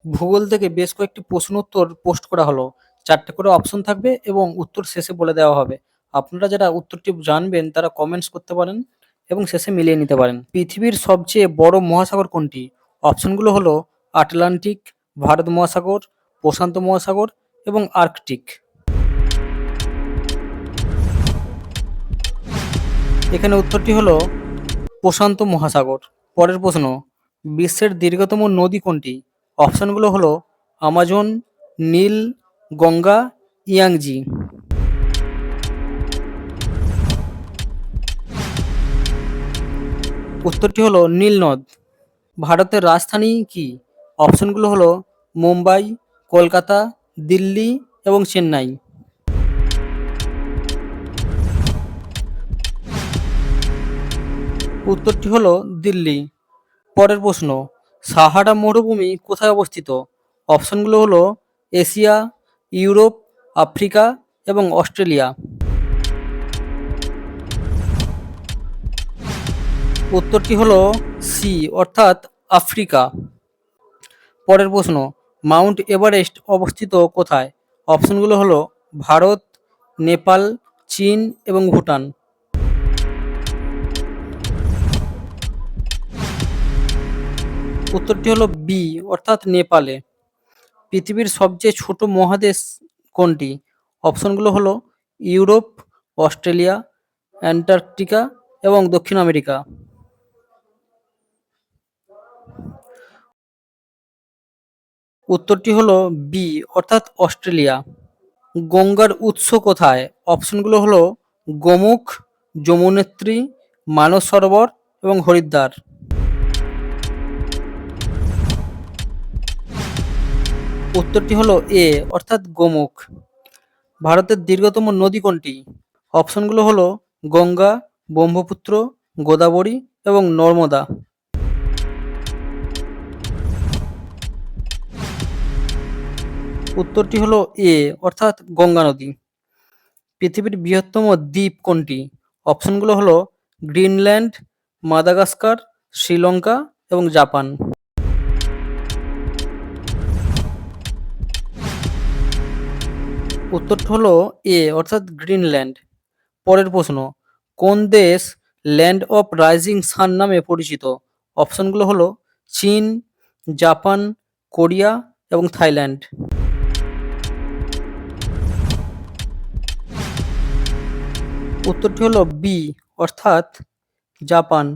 ভূগোল থেকে বেশ কয়েকটি প্রশ্ন উত্তর পোস্ট করা হলো। ৪টে করে অপশন থাকবে এবং উত্তর শেষে বলে দেওয়া হবে। আপনারা যারা উত্তরটি জানবেন তারা কমেন্টস করতে পারেন এবং শেষে মিলিয়ে নিতে পারেন। পৃথিবীর সবচেয়ে বড় মহাসাগর কোনটি? অপশনগুলো হলো আটলান্টিক, ভারত মহাসাগর, প্রশান্ত মহাসাগর এবং আর্কটিক। এখানে উত্তরটি হলো প্রশান্ত মহাসাগর। পরের প্রশ্ন, বিশ্বের দীর্ঘতম নদী কোনটি? অপশনগুলো হলো আমাজন, নীল, গঙ্গা, ইয়াংজি। উত্তরটি হলো নীল নদ। ভারতের রাজধানী কি? অপশনগুলো হলো মুম্বাই, কলকাতা, দিল্লি এবং চেন্নাই। উত্তরটি হলো দিল্লি। পরের প্রশ্ন, সাহারা মরুভূমি কোথায় অবস্থিত? অপশনগুলো হলো এশিয়া, ইউরোপ, আফ্রিকা এবং অস্ট্রেলিয়া। উত্তরটি হলো সি অর্থাৎ আফ্রিকা। পরের প্রশ্ন, মাউন্ট এভারেস্ট অবস্থিত কোথায়? অপশনগুলো হলো ভারত, নেপাল, চীন এবং ভুটান। উত্তরটি হলো বি অর্থাৎ নেপালে। পৃথিবীর সবচেয়ে ছোট মহাদেশ কোনটি? অপশনগুলো হলো ইউরোপ, অস্ট্রেলিয়া, অ্যান্টার্কটিকা এবং দক্ষিণ আমেরিকা। উত্তরটি হলো বি অর্থাৎ অস্ট্রেলিয়া। গঙ্গার উৎস কোথায়? অপশনগুলো হলো গোমুখ, যমুনেত্রী, মানস সরোবর এবং হরিদ্বার। উত্তরটি হলো এ অর্থাৎ গোমুখ। ভারতের দীর্ঘতম নদী কোনটি? অপশনগুলো হলো গঙ্গা, ব্রহ্মপুত্র, গোদাবরী এবং নর্মদা। উত্তরটি হলো এ অর্থাৎ গঙ্গা নদী। পৃথিবীর বৃহত্তম দ্বীপ কোনটি? অপশনগুলো হলো গ্রিনল্যান্ড, মাদাগাস্কার, শ্রীলঙ্কা এবং জাপান। উত্তরটি হলো এ অর্থাৎ গ্রিনল্যান্ড। পরের প্রশ্ন, কোন দেশ ল্যান্ড অফ রাইজিং সান নামে পরিচিত? অপশনগুলো হলো চীন, জাপান, কোরিয়া এবং থাইল্যান্ড। উত্তরটি হলো বি অর্থাৎ জাপান।